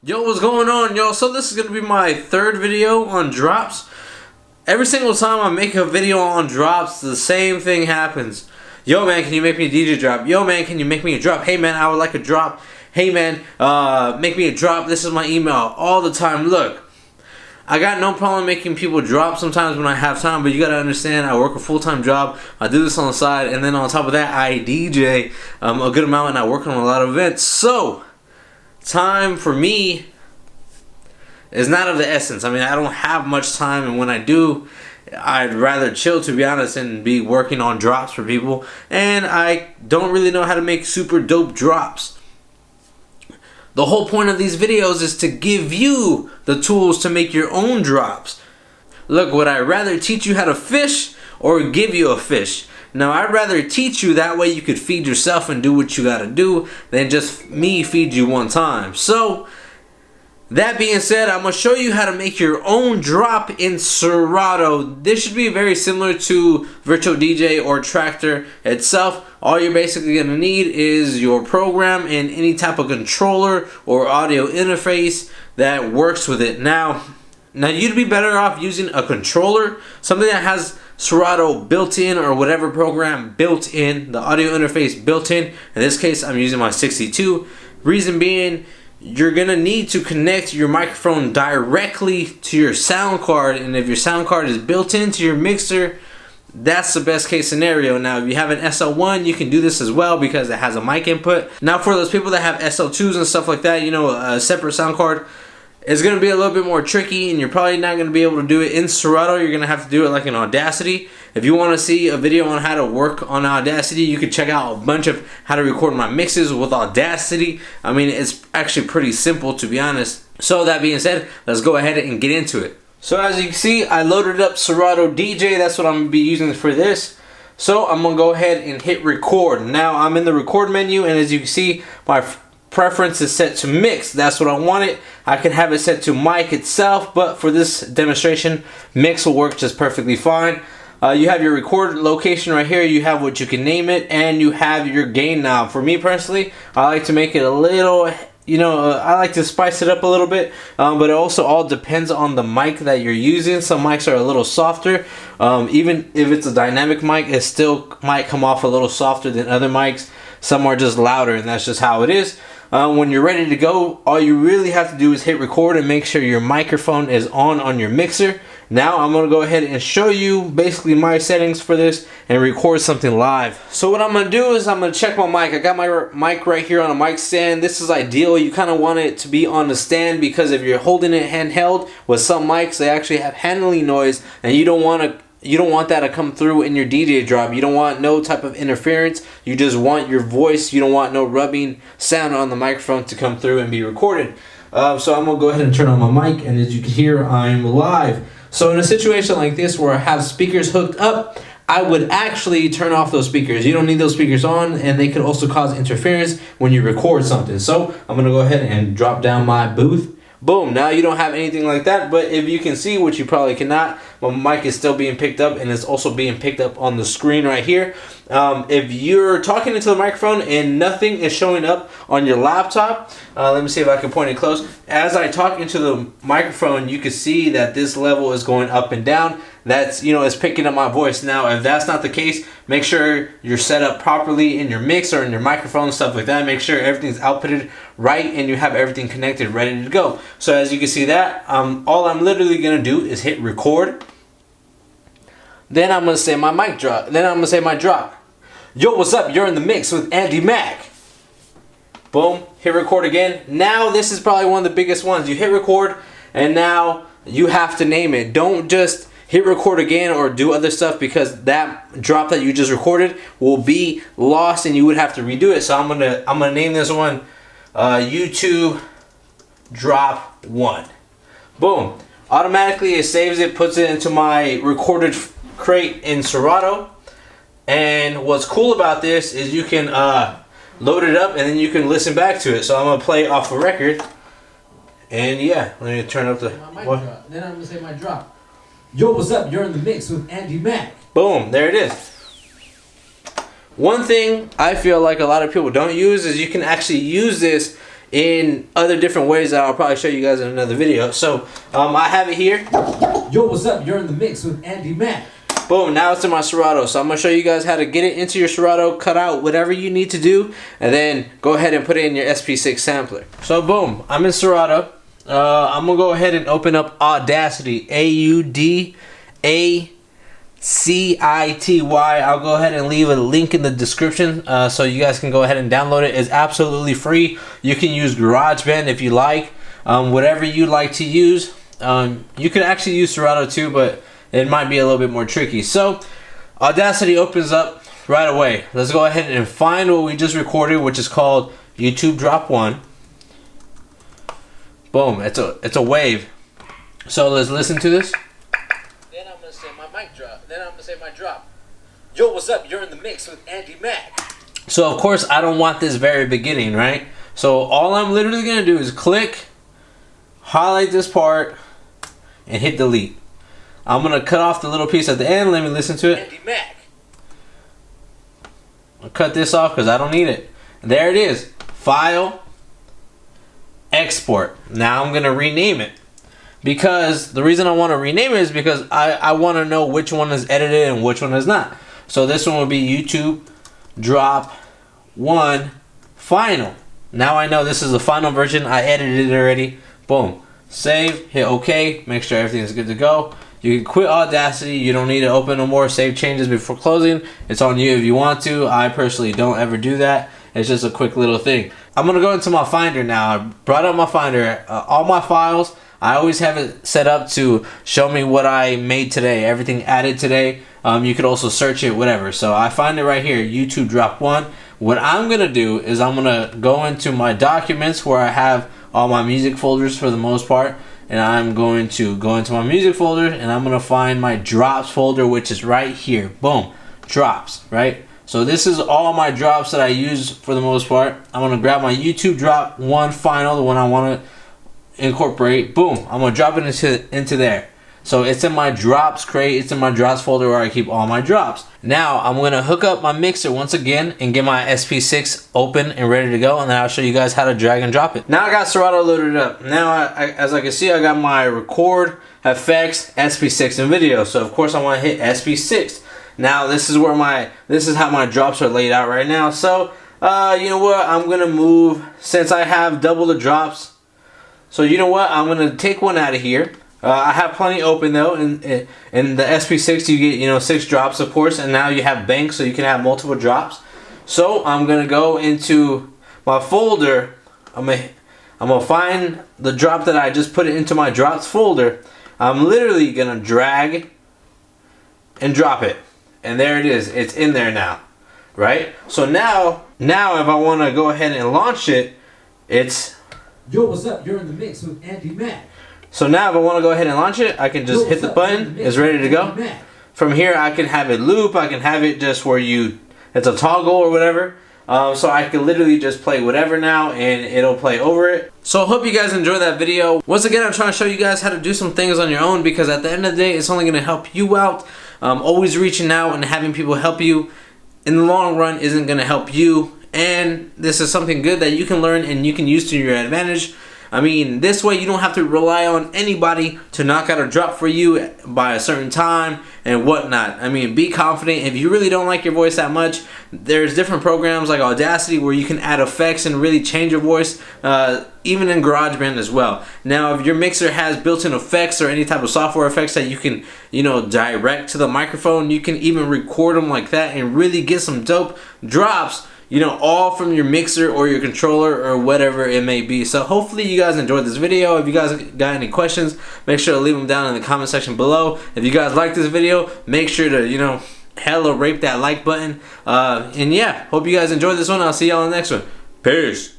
Yo, what's going on, y'all? So this is going to be my third video on drops. Every single time I make a video on drops, the same thing happens. Yo, man, can you make me a DJ drop? Yo, man, can you make me a drop? Hey, man, I would like a drop. Hey, man, make me a drop. This is my email. All the time. Look, I got no problem making people drop sometimes when I have time, but you got to understand, I work a full-time job. I do this on the side, and then on top of that, I DJ a good amount, and I work on a lot of events. So time for me is not of the essence. I mean, I don't have much time, and when I do, I'd rather chill, to be honest, and be working on drops for people. And I don't really know how to make super dope drops. The whole point of these videos is to give you the tools to make your own drops. Look, would I rather teach you how to fish or give you a fish? Now, I'd rather teach you, that way you could feed yourself and do what you gotta do, than just me feed you one time. So, that being said, I'm gonna show you how to make your own drop in Serato. This should be very similar to Virtual DJ or Tractor itself. All you're basically gonna need is your program and any type of controller or audio interface that works with it. Now you'd be better off using a controller, something that has Serato built in, or whatever program built in, the audio interface built in. In this case, I'm using my 62. Reason being, you're gonna need to connect your microphone directly to your sound card, and if your sound card is built into your mixer, that's the best case scenario. Now, if you have an SL1, you can do this as well because it has a mic input. Now, for those people that have SL2s and stuff like that, you know, a separate sound card, it's going to be a little bit more tricky, and you're probably not going to be able to do it in Serato. You're going to have to do it like in Audacity. If you want to see a video on how to work on Audacity, you can check out a bunch of how to record my mixes with Audacity. I mean, it's actually pretty simple, to be honest. So that being said, let's go ahead and get into it. So as you can see, I loaded up Serato DJ. That's what I'm going to be using for this. So I'm going to go ahead and hit record. Now I'm in the record menu, and as you can see, my preference is set to mix. That's what I wanted. I can have it set to mic itself, but for this demonstration, mix will work just perfectly fine. You have your record location right here. You have what you can name it, and you have your gain knob. For me personally, I like to make it a little, I like to spice it up a little bit, but it also all depends on the mic that you're using. Some mics are a little softer. Even if it's a dynamic mic, it still might come off a little softer than other mics. Some are just louder, and that's just how it is. When you're ready to go, all you really have to do is hit record and make sure your microphone is on your mixer. Now I'm going to go ahead and show you basically my settings for this and record something live. So what I'm going to do is I'm going to check my mic. I got my mic right here on a mic stand. This is ideal. You kind of want it to be on the stand, because if you're holding it handheld, with some mics, they actually have handling noise, and you don't want that to come through in your DJ drop. You don't want no type of interference. You just want your voice. You don't want no rubbing sound on the microphone to come through and be recorded. So I'm going to go ahead and turn on my mic, and as you can hear, I'm live. So in a situation like this where I have speakers hooked up, I would actually turn off those speakers. You don't need those speakers on, and they could also cause interference when you record something. So I'm going to go ahead and drop down my booth. Boom, now you don't have anything like that, but if you can see, which you probably cannot, my mic is still being picked up, and it's also being picked up on the screen right here. If you're talking into the microphone and nothing is showing up on your laptop, let me see if I can point it close. As I talk into the microphone, you can see that this level is going up and down. That's, it's picking up my voice. Now, if that's not the case, make sure you're set up properly in your mix or in your microphone, stuff like that. Make sure everything's outputted right and you have everything connected, ready to go. So as you can see that, all I'm literally going to do is hit record. Then I'm going to say my mic drop. Then I'm going to say my drop. Yo, what's up? You're in the mix with Andy Mack. Boom. Hit record again. Now this is probably one of the biggest ones. You hit record, and now you have to name it. Don't just hit record again or do other stuff, because that drop that you just recorded will be lost and you would have to redo it. So I'm gonna name this one YouTube Drop 1. Boom. Automatically it saves it, puts it into my recorded crate in Serato. And what's cool about this is you can load it up, and then you can listen back to it. So I'm gonna play off a record, and yeah, let me turn up the what? Then I'm gonna say my drop. Yo, what's up? You're in the mix with Andy Mack. Boom, there it is. One thing I feel like a lot of people don't use is you can actually use this in other different ways that I'll probably show you guys in another video. So I have it here. Yo, what's up? You're in the mix with Andy Mack. Boom, now it's in my Serato. So I'm going to show you guys how to get it into your Serato, cut out whatever you need to do, and then go ahead and put it in your SP6 sampler. So boom, I'm in Serato. I'm going to go ahead and open up Audacity, AUDACITY. I'll go ahead and leave a link in the description so you guys can go ahead and download it. It's absolutely free. You can use GarageBand if you like, whatever you like to use. You can actually use Serato too, but it might be a little bit more tricky. So Audacity opens up right away. Let's go ahead and find what we just recorded, which is called YouTube Drop 1. Boom, it's a wave. So let's listen to this. Then I'm gonna say my mic drop. Then I'm gonna say my drop. Yo, what's up? You're in the mix with Andy Mack. So of course I don't want this very beginning, right? So all I'm literally gonna do is click, highlight this part, and hit delete. I'm gonna cut off the little piece at the end. Let me listen to it. Andy Mack. I'll cut this off because I don't need it. There it is. File, export. Now I'm gonna rename it, because the reason I want to rename it is because I want to know which one is edited and which one is not. So this one will be YouTube Drop 1 Final. Now I know this is the final version. I edited it already. Boom. Save. Hit OK. Make sure everything is good to go. You can quit Audacity. You don't need to open no more. Save changes before closing. It's on you if you want to. I personally don't ever do that. It's just a quick little thing. I'm going to go into my Finder now. I brought up my Finder. All my files, I always have it set up to show me what I made today. Everything added today. You could also search it, whatever. So I find it right here, YouTube Drop 1. What I'm going to do is I'm going to go into my documents where I have all my music folders for the most part. And I'm going to go into my music folder and I'm going to find my drops folder, which is right here. Boom. Drops, right? So this is all my drops that I use for the most part. I'm going to grab my YouTube Drop 1 Final, the one I want to incorporate. Boom. I'm going to drop it into there. So it's in my drops crate. It's in my drops folder where I keep all my drops. Now I'm going to hook up my mixer once again and get my SP6 open and ready to go. And then I'll show you guys how to drag and drop it. Now I got Serato loaded up. Now as I can see, I got my record, effects, SP6 and video. So of course I want to hit SP6. Now this is how my drops are laid out right now. So you know what? I'm going to move, since I have double the drops. So you know what? I'm going to take one out of here. I have plenty open though. In the SP6 you get 6 drops of course, and now you have banks so you can have multiple drops. So I'm gonna go into my folder. I'm gonna find the drop that I just put it into my drops folder. I'm literally gonna drag and drop it, and there it is. It's in there now, right? So now if I want to go ahead and launch it, it's Yo, what's up? You're in the mix with Andy Mack. So now if I want to go ahead and launch it, I can just hit the button. It's ready to go. From here I can have it loop. I can have it just where it's a toggle or whatever. So I can literally just play whatever now and it'll play over it. So I hope you guys enjoyed that video. Once again, I'm trying to show you guys how to do some things on your own, because at the end of the day, it's only going to help you out. Always reaching out and having people help you in the long run isn't going to help you. And this is something good that you can learn and you can use to your advantage. I mean, this way you don't have to rely on anybody to knock out a drop for you by a certain time and whatnot. I mean, be confident. If you really don't like your voice that much, there's different programs like Audacity where you can add effects and really change your voice, even in GarageBand as well. Now, if your mixer has built-in effects or any type of software effects that you can, direct to the microphone, you can even record them like that and really get some dope drops, all from your mixer or your controller or whatever it may be. So hopefully you guys enjoyed this video. If you guys got any questions, make sure to leave them down in the comment section below. If you guys like this video, make sure to, hella rape that like button. And yeah, hope you guys enjoyed this one. I'll see y'all in the next one. Peace.